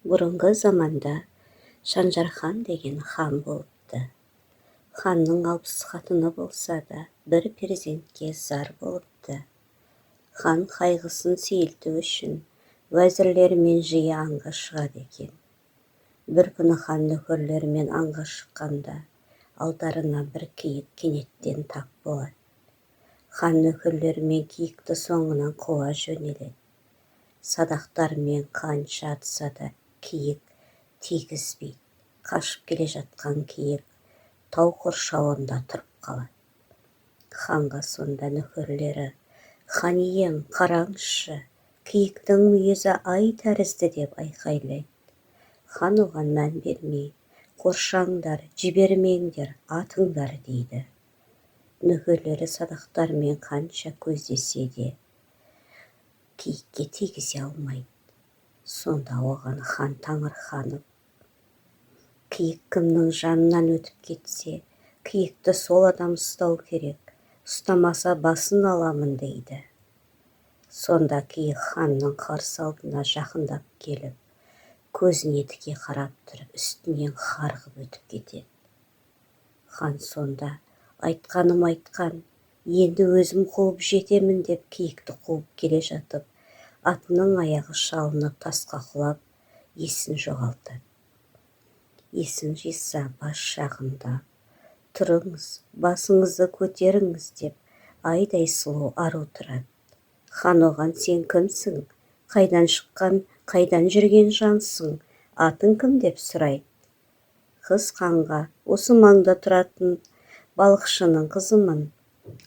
Бұрынғы заманда Шанжархан деген хан болыпты. Ханның 60 қатыны болса да, бір перзентке зар болыпты. Хан қайғысын сейілту үшін уәзірлерімен жиі аңға шығады екен. Бір күні хан нөкерлерімен аңға шыққанда, алдарына бір киік кенеттен тап болады. Хан нөкерлерімен киікті соңынан қуа жөнеледі. Садақтармен қанша атса да киік тигізбейді. Қашып келе жатқан киік тау қоршауында тұрып қалады. Ханға сонда нөкерлері: «Хан ием, қараңызшы, киіктің мүйізі ай тәрізді» деп айқайлайды. Хан оған мән бермей: «Қоршаңдар, жібермеңдер, атыңдар» дейді. Нөкерлері садақтармен қанша көздесе де киікке тигізе алмайды. Сонда оған хан таңырқанып: «Киік кімнің жанынан өтіп кетсе, киікті сол адам ұстау керек, ұстамаса басын аламын» дейді. Сонда киік ханның қарсы алдына жақындап келіп, көзіне тіке қарап тұрып, үстінен қарғып өтіп кетеді. Хан сонда: «Айтқаным айтқан, енді өзім қуып жетемін» деп киікті қуып келе жатып, атының аяғы шалынып тасқа құлап, есін жоғалтады. Есін жиса бас жағында: «Тұрыңыз, басыңызды көтеріңіз» деп айдай сұлу ару тұрады. Хан оған: «Сен кімсің? Қайдан шыққан, қайдан жүрген жансың? Атың кім?» деп сұрайды. Қыз ханға: «Осы маңда тұратын балықшының қызымын.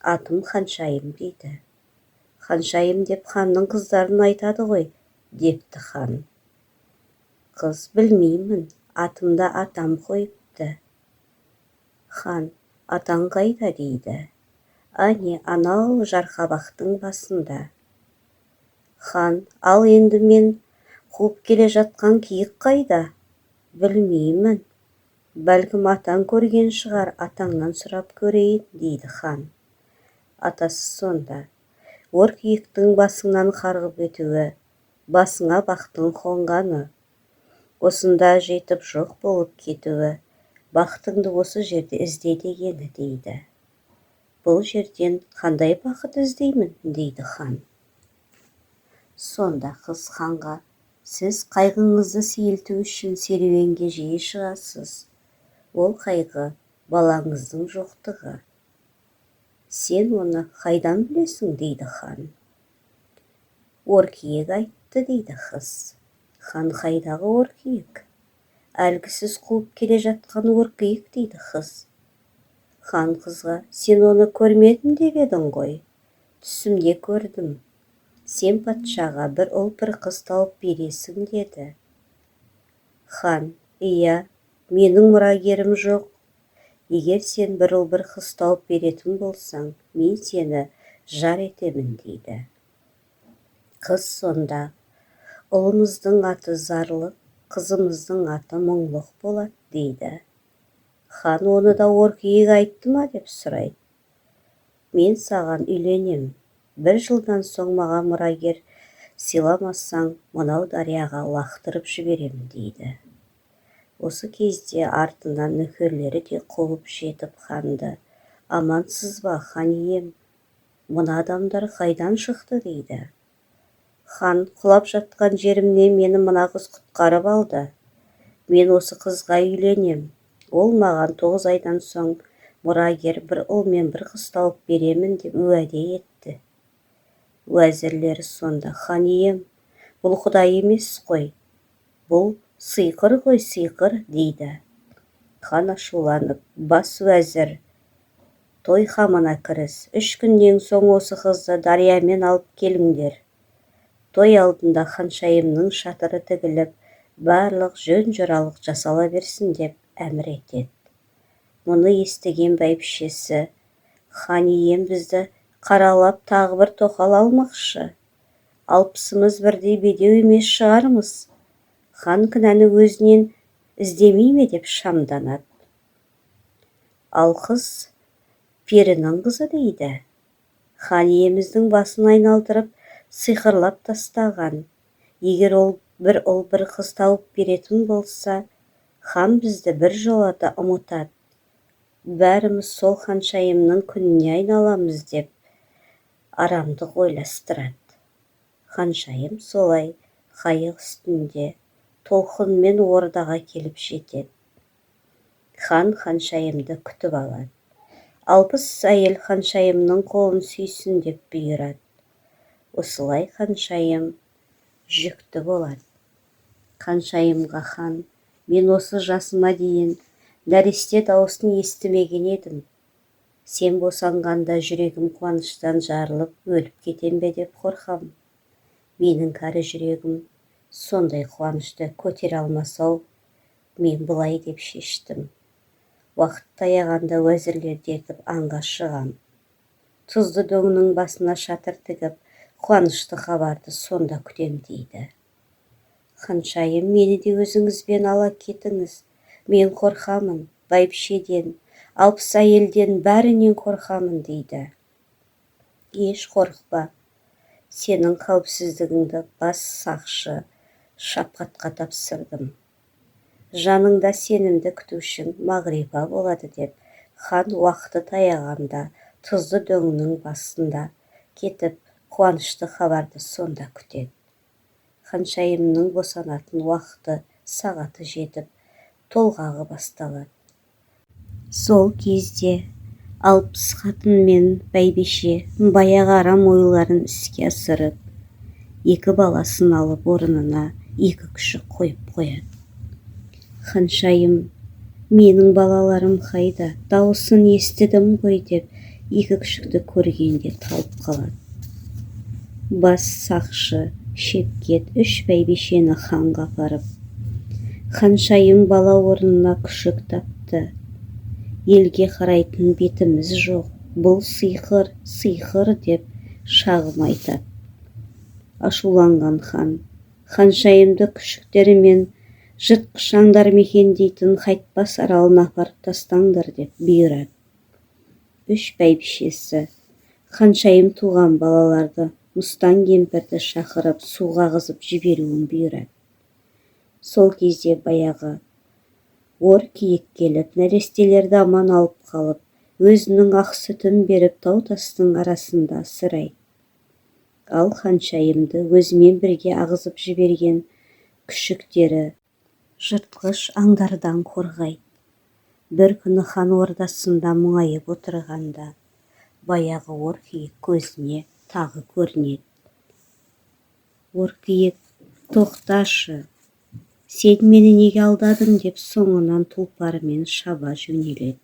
Атым Ханшайым» дейді. «Ханшайым деп ханның қыздарын айтады ғой» депті хан. Қыз: «Білмеймін, атымда атам қойыпты». Хан: «Атаң қайда?» дейді. «Әне, анау жарқабақтың басында». Хан: «Ал енді мен қуып келе жатқан киік қайда?» «Білмеймін, бәлкім атаң көрген шығар, атаңнан сұрап көрейін» дейді хан. Атасы сонда: «Ор киіктің басыңнан қарғып өтуі, басыңа бақтың қонғаны. Осында жетіп жоқ болып кетуі, бақтыңды осы жерде ізде дегені» дейді. «Бұл жерден қандай бақыт іздеймін?» дейді хан. Сонда қыз ханға: «Сіз қайғыңызды сейілту үшін серуенге жиі шығасыз. Ол қайғы балаңыздың жоқтығы. Сен оны қайдан білесің?» дейді хан. «Ор киік айтты» дейді қыз. Хан: «Қайдағы ор киік?» «Әлгі сіз қуып келе жатқан ор киік» дейді қыз. Хан қызға: «Сен оны көрмедім деп едің ғой?» «Түсімде көрдім. Сен патшаға бір ұл бір қыз тауып бересің» деді. Хан: «Иә, менің мұрагерім жоқ. Егер сен бір ұл бір қыз тауып беретін болсаң, мен сені жар етемін» дейді. Қыз сонда: «Ұлымыздың аты зарлық, қызымыздың аты мұңлық болады» дейді. Хан: «Оны да ор киік айтты ма?» деп сұрайды. «Мен саған үйленем. Бір жылдан соң маған мұрагер сыйламасаң, мынау дарияға лақтырып жіберем» дейді. Осы кезде артынан нөкерлері де қуып жетіп ханды: «Амансыз ба, хан ием? Мына адамдар қайдан шықты?» дейді. Хан: «Құлап жатқан жерімнен мені мына қыз құтқарып алды. Мен осы қызға үйленем. Ол маған 9 айдан соң мұрагер бір ұл мен бір қыз тауып беремін деп уәде етті». Уәзірлері сонда: «Хан ием, бұл құдай емес қой, бұл сиқыр ғой, сиқыр» дейді. Хан ашуланып: «Бас уәзір, той қамына кіріс. 3 күннен соң осы қызды дариямен алып келіңдер. Той алдында Ханшайымның шатыры тігіліп, барлық жөн-жоралық жасала берсін» деп әмір етеді. Мұны естіген бәйбішесі: «Хан ием бізді қаралап тағы бір тоқал алмақшы. 60-ымыз бірдей бедеу емес шығармыз. Хан кінәні өзінен іздемей ме?» деп шамданады. Ал қыз перінің қызы дейді. Хан иеміздің басын айналдырып, сиқырлап тастаған. Егер ол бір ұл бір қыз тауып беретін болса, хан бізді бір жолата ұмытады. Бәріміз сол ханшайымның күніне айналамыз деп арамдық ойластырады. Ханшайым солай қайық үстінде толқынмен ордаға келіп жетеді. Хан ханшайымды күтіп алады. 60 әйел ханшайымның қолын сүйсін деп бұйырады. Осылай ханшайым жүкті болады. Ханшайымға хан: мен осы жасыма дейін нәресте дауысын естімеген едім. Сен босанғанда жүрегім қуаныштан жарылып өліп кетем бе деп қорқам. Менің кәрі жүрегім сондай қуанышты көтере алмас-ау. Мен бұлай деп шештім. Уақыт таяғанда уәзірлерді ертіп аңға шығам. Тұзды дөңнің басына шатыр тігіп, қуанышты хабарды сонда күтем дейді. Ханшайым: мені де өзіңізбен ала кетіңіз. Мен қорқамын, бәйбішеден, 60 әйелден бәрінен қорқамын дейді. Еш қорықпа. Сенің қауіпсіздігіңді бас сақшы Шапқатқа тапсырдым. Жаныңда сенімді күтушің Мағрипа болады деп, хан уақыты таяғанда тұзды дөңнің басында кетіп, қуанышты хабарды сонда күтеді. Ханшайымның босанатын уақыты сағаты жетіп, толғағы басталады. Сол кезде 60 қатын мен бәйбіше баяғы арам ойларын іске асырып, 2 баласын алып орнына 2 күшік қойып қояды. Ханшайым: менің балаларым қайда, дауысын естідім ғой деп 2 күшікті көргенде талып қалады. Бас сақшы Шепкет 3 бәйбішені ханға апарып, ханшайым бала орнына күшік тапты. Елге қарайтын бетіміз жоқ, бұл сиқыр, сиқыр деп шағым айтады. Ашуланған хан ханшайымды күшіктерімен жыртқыш аңдар мекендейтін Қайтпас аралына апарып тастаңдар деп бұйырады. 3 бәйбішесі ханшайым туған балаларды мұстан кемпірді шақырып суға ағызып жіберуін бұйырады. Сол кезде баяғы ор киік келіп, нәрестелерді аман алып қалып, өзінің ақ сүтін беріп тау-тастың арасында асырайды. Ал ханшайымды өзімен бірге ағызып жіберген күшіктері жыртқыш аңдардан қорғайды. Бір күні хан ордасында мұңайып отырғанда, баяғы ор киік көзіне тағы көрінеді. Ор киік: тоқташы, сен мені неге алдадың деп соңынан тұлпарымен шаба жөнеледі.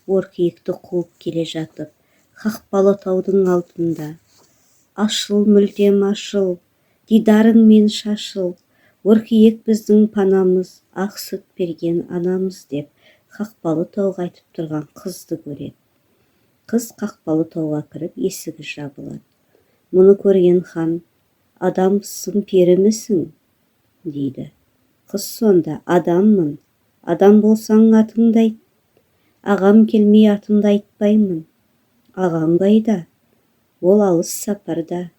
Ор киікті қуып келе жатып, қақпалы таудың алдында: ашыл, мүлдем ашыл, дидарыңмен шашыл, ор киік біздің панамыз, ақ сүт берген анамыз деп қақпалы тауға айтып тұрған қызды көреді. Қыз қақпалы тауға кіріп, есігі жабылады. Мұны көрген хан: адамсың, перімісің дейді. Қыз сонда: адаммын. Адам болсаң атыңды айт. Ағам келмей атымды айтпаймын. Ағам қайда? Ол алыс сапарда.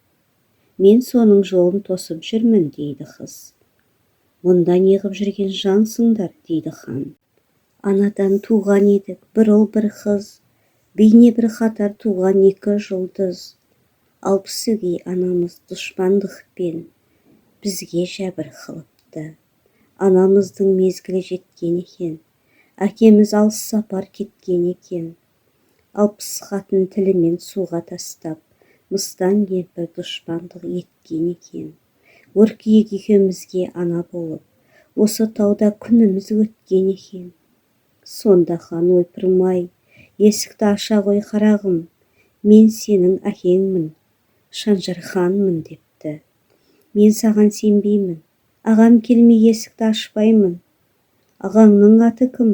Мен соның жолын тосып жүрмін дейді қыз. Мұнда неғып жүрген жансыңдар дейді хан. Анадан туған едік, бір ұл бір қыз, бейне бір қатар туған 2 жұлдыз. 60 өгей анамыз дұшпандықпен бізге жәбір қылыпты. Анамыздың мезгілі жеткен екен, әкеміз алыс сапар кеткен екен. 60 қатын тілімен суға тастап, мыстан кемпір дұшпандық еткен екен. Ор киік екеумізге ана болып, осы тауда күніміз өткен екен. Сонда хан: ойпырмай, есікті аша қой қарағым, мен сенің әкеңмін, Шанжар ханмын депті. Мен саған сенбеймін, ағам келмей есікті ашпаймын. Ағаңның аты кім?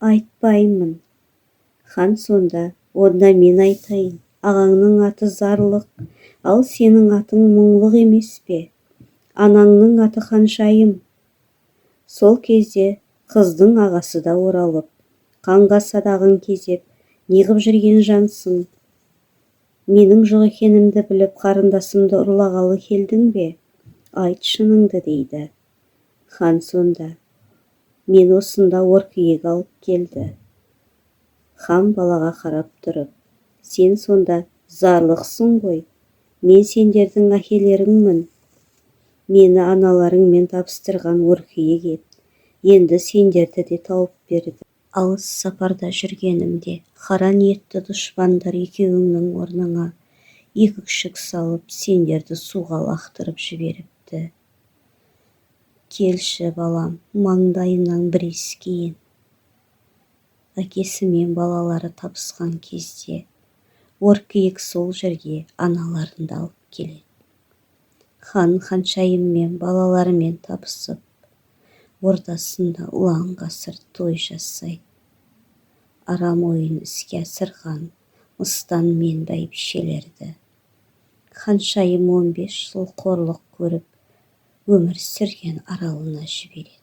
Айтпаймын. Хан сонда: онда мен айтайын, ағаңның аты Зарлық, ал сенің атың Мұңлық емес пе? Анаңның аты Ханшайым. Сол кезде қыздың ағасы да оралып, қанға садағын кезеп: неғып жүрген жансың? Менің жоқ екенімді біліп, қарындасымды ұрлағалы келдің бе? Айт шыныңды дейді. Хан сонда: мен осында оркиек алып келді. Хан балаға қарап тұрып: сен сонда зарлықсың ғой, мен сендердің әкелеріңмін. Мені аналарыңмен табыстырған оркиек ет, енді сендерді де тауып берді. Алыс сапарда жүргенімде қара ниетті дұшпандар екеуіңнің орныңа екі күшік салып, сендерді суға лақтырып жіберіпті. Келші балам, маңдайымнан бір иіскейін. Әкесі мен балалары табысқан кезде оркиек сол жерге аналарын да алып келеді. Хан ханшайыммен балаларымен табысып, ордасында ұлан ғасыр той жасайды. Арам ойын іске асырған мыстан мен бәйбішелерді. Ханшайым 15 жыл қорлық көріп, өмір сүрген аралына жібереді.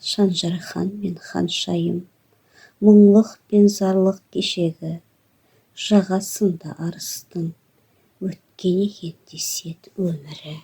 Шанжар хан мен ханшайым мұңлық пен зарлық кешегі жағасында арыстың өткен екен деседі өмірі.